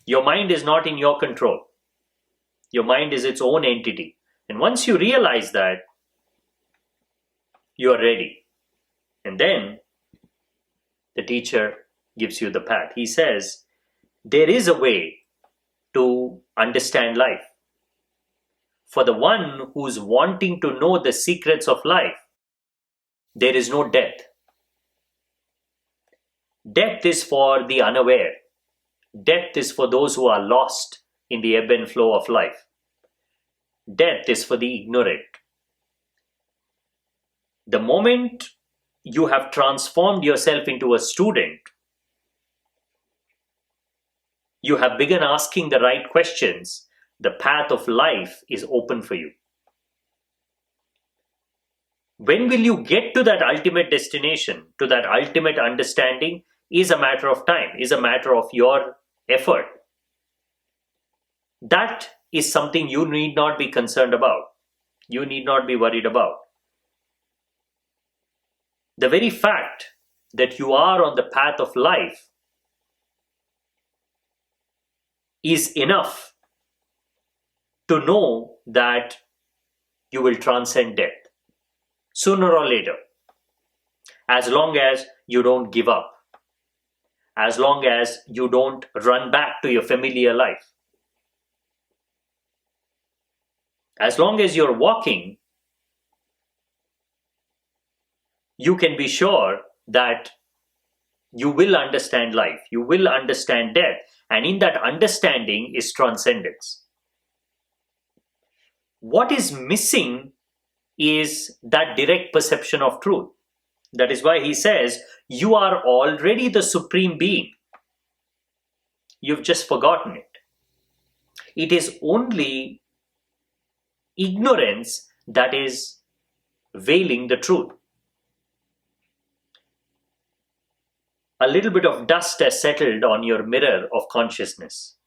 Your mind is not in your control. Your mind is its own entity. And once you realize that, you are ready. And then the teacher gives you the path. He says, there is a way to understand life. For the one who's wanting to know the secrets of life, there is no death. Death is for the unaware. Death is for those who are lost in the ebb and flow of life. Death is for the ignorant. The moment you have transformed yourself into a student, you have begun asking the right questions, the path of life is open for you. When will you get to that ultimate destination, to that ultimate understanding, is a matter of time, is a matter of your effort. That is something you need not be concerned about. You need not be worried about. The very fact that you are on the path of life is enough to know that you will transcend death sooner or later, as long as you don't give up, as long as you don't run back to your familiar life. As long as you're walking, you can be sure that you will understand life, you will understand death, and in that understanding is transcendence. What is missing is that direct perception of truth. That is why he says, you are already the supreme being. You've just forgotten it. It is only ignorance that is veiling the truth. A little bit of dust has settled on your mirror of consciousness,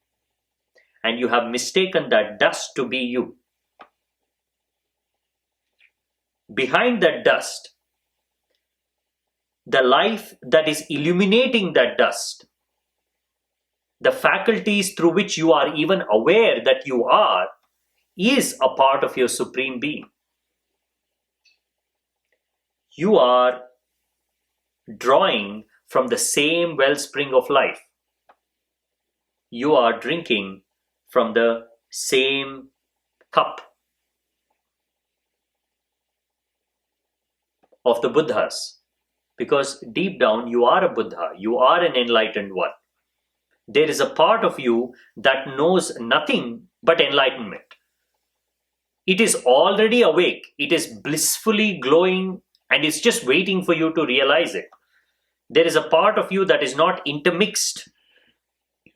and you have mistaken that dust to be you. Behind that dust, the life that is illuminating that dust, the faculties through which you are even aware that you are, is a part of your supreme being. You are drawing from the same wellspring of life. You are drinking from the same cup of the Buddhas, because deep down you are a Buddha, you are an enlightened one. There is a part of you that knows nothing but enlightenment. It is already awake, it is blissfully glowing, and it's just waiting for you to realize it. There is a part of you that is not intermixed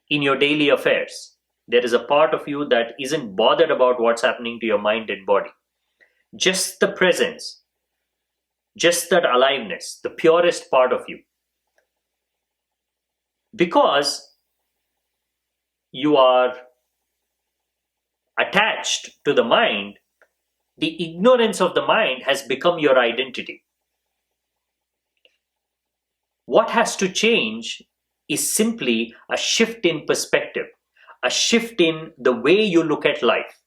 in your daily affairs. There is a part of you that isn't bothered about what's happening to your mind and body. Just the presence, just that aliveness, the purest part of you. Because you are attached to the mind, the ignorance of the mind has become your identity. What has to change is simply a shift in perspective, a shift in the way you look at life.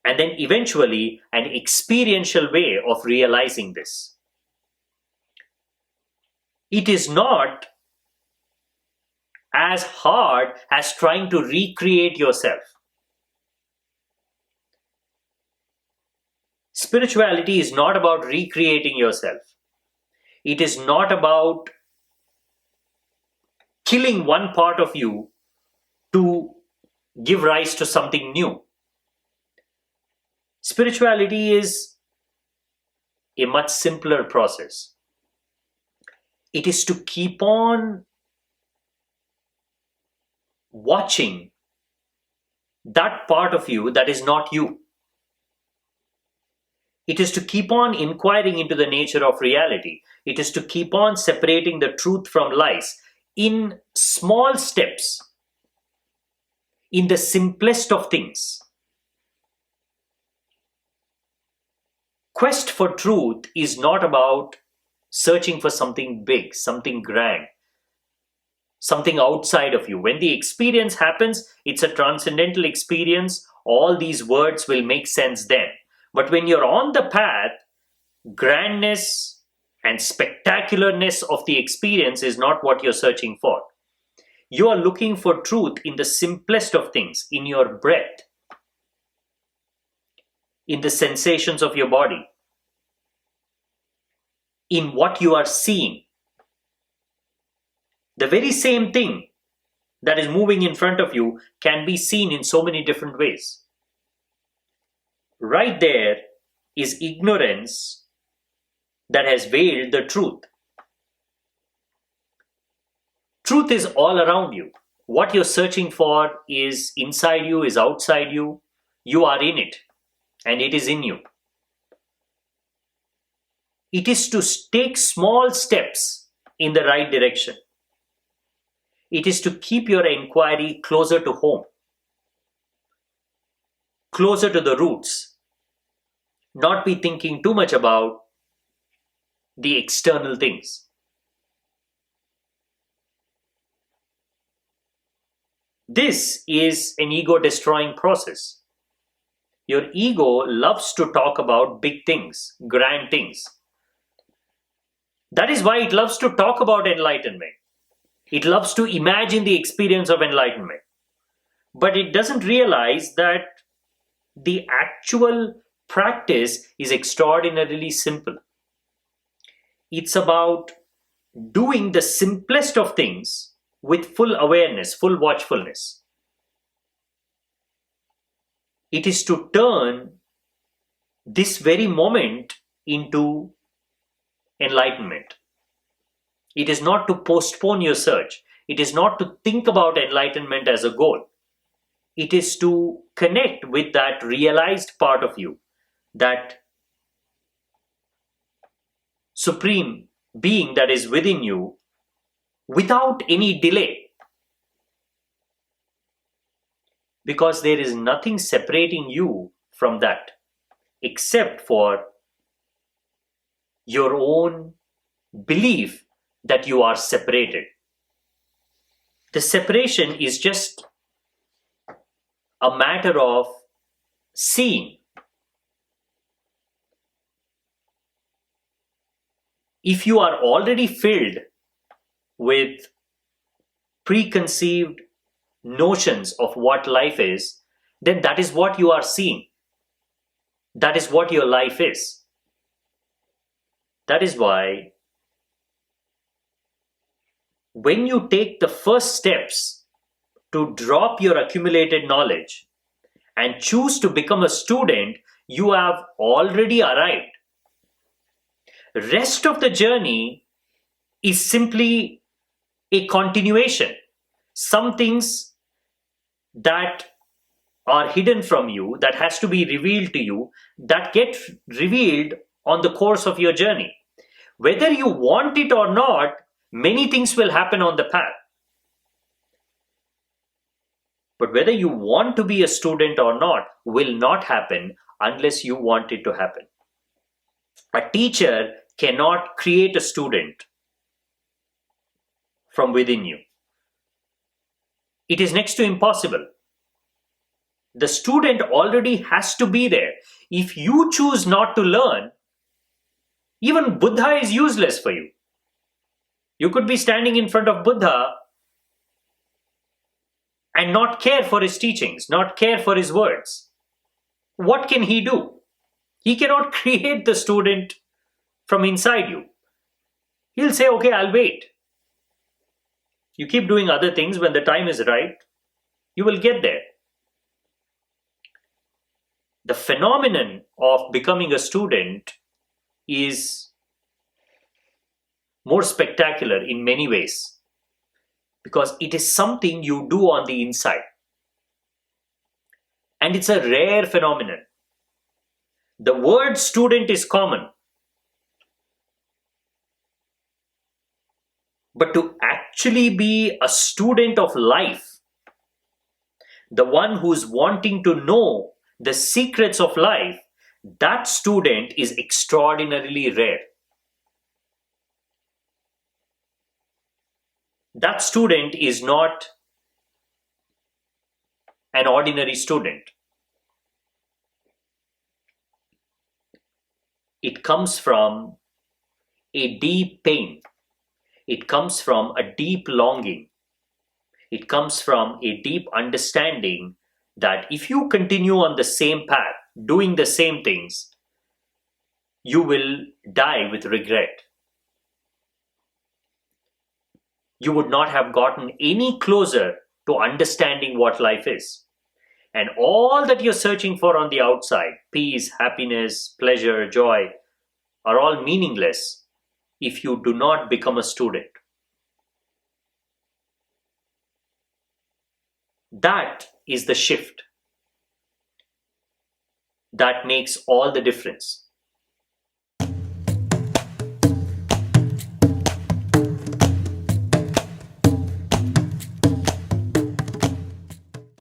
And then eventually an experiential way of realizing this. It is not as hard as trying to recreate yourself. Spirituality is not about recreating yourself. It is not about killing one part of you to give rise to something new. Spirituality is a much simpler process. It is to keep on watching that part of you that is not you. It is to keep on inquiring into the nature of reality. It is to keep on separating the truth from lies in small steps, in the simplest of things. Quest for truth is not about searching for something big, something grand. something outside of you. When the experience happens, it's a transcendental experience. All these words will make sense then. But when you're on the path, grandness and spectacularness of the experience is not what you're searching for. You are looking for truth in the simplest of things, in your breath, in the sensations of your body, in what you are seeing. The very same thing that is moving in front of you can be seen in so many different ways. Right there is ignorance that has veiled the truth. Truth is all around you. What you're searching for is inside you, is outside you. You are in it, and it is in you. It is to take small steps in the right direction. It is to keep your inquiry closer to home, closer to the roots, not be thinking too much about the external things. This is an ego-destroying process. Your ego loves to talk about big things, grand things. That is why it loves to talk about enlightenment. It loves to imagine the experience of enlightenment. But it doesn't realize that the actual practice is extraordinarily simple. It's about doing the simplest of things with full awareness, full watchfulness. It is to turn this very moment into enlightenment. It is not to postpone your search. It is not to think about enlightenment as a goal. It is to connect with that realized part of you, that supreme being that is within you, without any delay. Because there is nothing separating you from that, except for your own belief that you are separated. The separation is just a matter of seeing. If you are already filled with preconceived notions of what life is, then that is what you are seeing. That is what your life is. That is why when you take the first steps to drop your accumulated knowledge and choose to become a student, you have already arrived. Rest of the journey is simply a continuation. Some things that are hidden from you, that has to be revealed to you, that get revealed on the course of your journey. Whether you want it or not, many things will happen on the path. But whether you want to be a student or not will not happen unless you want it to happen. A teacher cannot create a student from within you. It is next to impossible. The student already has to be there. If you choose not to learn, even Buddha is useless for you. You could be standing in front of Buddha and not care for his teachings, not care for his words. What can he do? He cannot create the student from inside you. He'll say, okay, I'll wait. You keep doing other things. When the time is right, you will get there. The phenomenon of becoming a student is more spectacular in many ways because it is something you do on the inside. And it's a rare phenomenon. The word student is common. But to actually be a student of life, the one who's wanting to know the secrets of life, that student is extraordinarily rare. That student is not an ordinary student. It comes from a deep pain. It comes from a deep longing. It comes from a deep understanding that if you continue on the same path, doing the same things, you will die with regret. You would not have gotten any closer to understanding what life is. And all that you're searching for on the outside, peace, happiness, pleasure, joy, are all meaningless if you do not become a student. That is the shift that makes all the difference.